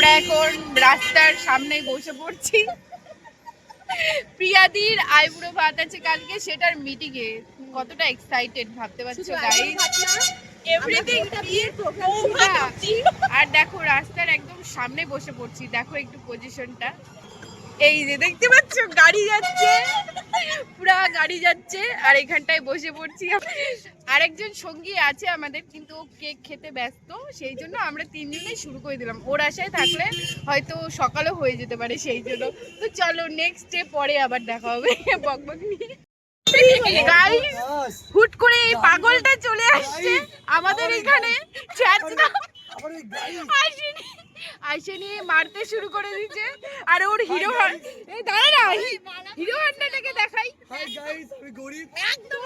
আমরা এখন রাস্তার সামনে বসে পড়ছি। প্রিয়াদির আইবুড়ো ভাত আছে কালকে, সেটার মিটিং এ। কতটা এক্সাইটেড ভাবতে পারছো গাইস। এভরিথিং আর দেখো রাস্তার একদম সামনে বসে পড়ছি, দেখো একটু পজিশনটা। এই যে দেখতে পাচ্ছ গাড়ি যাচ্ছে, পুরা গাড়ি যাচ্ছে, আর এখানটায় বসে পড়ছি। আরেকজন সঙ্গী আছে আমাদের, কিন্তু ও কেক খেতে ব্যস্ত, সেই জন্য আমরা তিনজনেই শুরু করে দিলাম। ওর আশায় থাকলে হয়তো সকালও হয়ে যেতে পারে, সেই জন্য। তো চলো নেক্সট ডে পরে আবার দেখা হবে বকবক নিয়ে। গাইস হুট করে এই পাগলটা চলে আসছে আমাদের এখানে, আইসে নিয়ে মারতে শুরু করে দিচ্ছে। আর ওর হিরো এই দাঁড়া না, হিরো হন্ডাটাকে দেখাই। একদম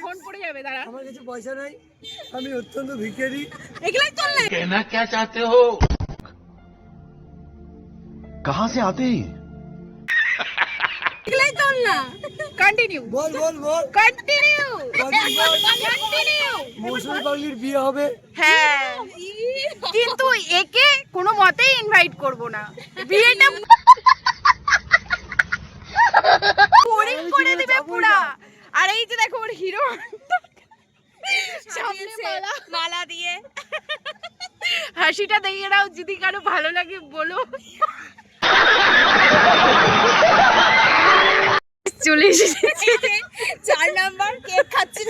ফোন পড়ে যাবে, দাঁড়া। আমার কাছে পয়সা নাই, আমি অত্যন্ত ভিখারি। এগুলাই চল না, कहना क्या चाहते हो? कहाँ से आते हैं? এগুলাই চল না। কন্টিনিউ বল বল বল, কন্টিনিউ কন্টিনিউ। মৌসুমী পাগলির বিয়ে হবে। হ্যাঁ, কিন্তু একে কোনো মতেই ইনভাইট করব না, বিয়েটা বোরিং করে দিবে পুরা। আর এই যে দেখো ওর হিরো সামনে মালা দিয়ে, হাসিটা দেখে নাও, যদি কারো ভালো লাগে বলো। চলে এসেছি 4 নাম্বার, কেক খাচ্ছি।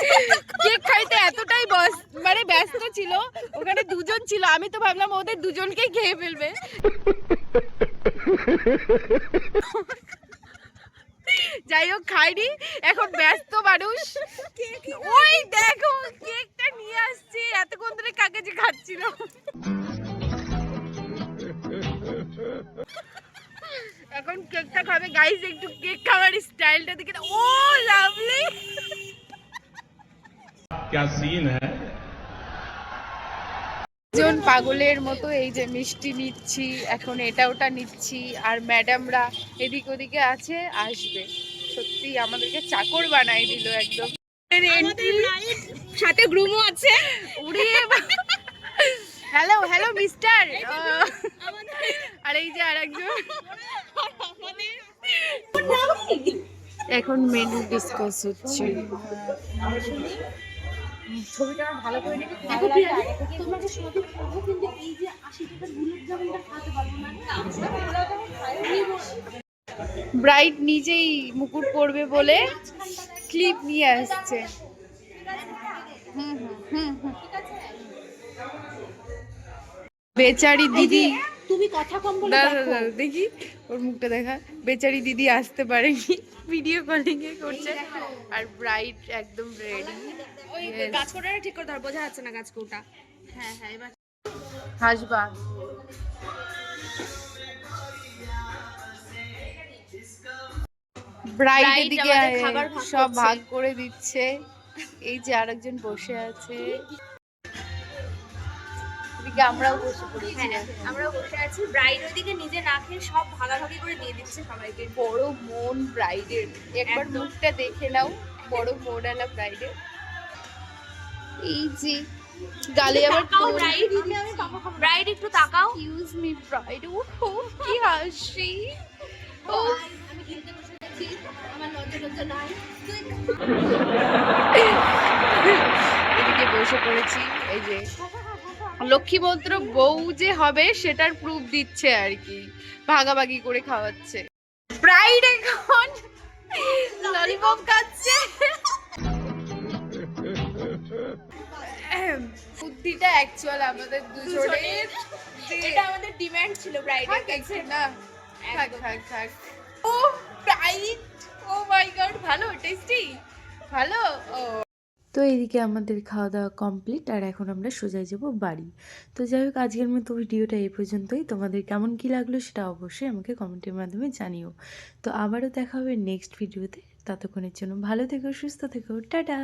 কেক খাইতে এতটাই মানে ব্যস্ত ছিল, ওখানে দুজন ছিল, আমি তো ভাবলাম ওদের দুজনকেই খেয়ে ফেলবে। যাই হোক খাইনি, এখন ব্যস্ত মানুষ। ওই দেখো কেকটা নিয়ে আসছে, এতক্ষণ ধরে কাকে যে খাচ্ছিল। এখন কেকটা খাবে গাইস, একটু কেক খাওয়ার স্টাইলটা দেখে। ও লাভলি, क्या सीन है? জন পাগলের মতো এই যে মিষ্টি নিচ্ছি, এখন এটা ওটা নিচ্ছি, আর ম্যাডামরা এদিক ওদিকে আছে, আসবে। সত্যি আমাদেরকে চাকর বানাই দিল একদম। সাথে গ্রুমও আছে। Hello hello mister. আর এই যে আরেকজন। এখন মেনু ডিসকাস হচ্ছে। ছবিটা ভালো করে দেখো। তোমাকে সবই করব, কিন্তু এই যে 80 টাকার বুলেট জামটা খাওয়াতে পারবো না। ব্রাইট নিজেই মুকুট পরবে বলে ক্লিপ নিয়ে আসছে। বেচারি দিদি, তুমি কথা কম বলো। দেখি ওর মুখটা দেখা। বেচারি দিদি আসতে পারেনি, ভিডিও কলিং এ করছে। আর ব্রাইট একদম রেডি। ওই গাছকোটাটা ঠিক করে ধর, বোঝা যাচ্ছে না গাছকোটা। হ্যাঁ হ্যাঁ, এবার হাসবা। ব্রাইট এদিকে সব ভাগ করে দিচ্ছে। এই যে আরেকজন বসে আছে, এদিকে আমরাও বসে পড়েছি। আমরাও বসে আছি। ব্রাইড ওইদিকে নিজে না খেয়ে সব ভাগাভাগি করে দিয়ে দিচ্ছে সবাইকে। বড় মন ব্রাইডের, একবার মুখটা দেখে নাও, বড় মন আলা ব্রাইডের। এই যে গালে আবার ব্রাইড একটু তাকাও। Use me bride. ও কি হাসি। ও আমি কিনতে বসে গেছি, আমার লজ্জা নাই। এদিকে বসে পড়েছি। এই যে লক্ষ্মীমন্ত্র বউ যে হবে সেটার প্রুফ দিচ্ছে আর কি, ভাগাভাগি করে খাওয়াচ্ছে। ব্রাইড এখন ললিপপ খাচ্ছে। বুদ্ধিটা অ্যাকচুয়াল আমাদের দুজনের, এটা আমাদের ডিমান্ড ছিল ব্রাইডের কাছে না। থাক থাক থাক। ও ব্রাইড, ও মাই গড, ভালো টেস্টি, ভালো। ও তো এইদিকে আমাদের খাওয়া দাওয়া কমপ্লিট, আর এখন আমরা সোজা যাব বাড়ি। তো যাই হোক আজকের মতো ভিডিওটা এই পর্যন্তই। তোমাদের কেমন কী লাগলো সেটা অবশ্যই আমাকে কমেন্টের মাধ্যমে জানিও। তো আবারও দেখা হবে নেক্সট ভিডিওতে। ততক্ষণের জন্য ভালো থেকো, সুস্থ থেকো, টাটা।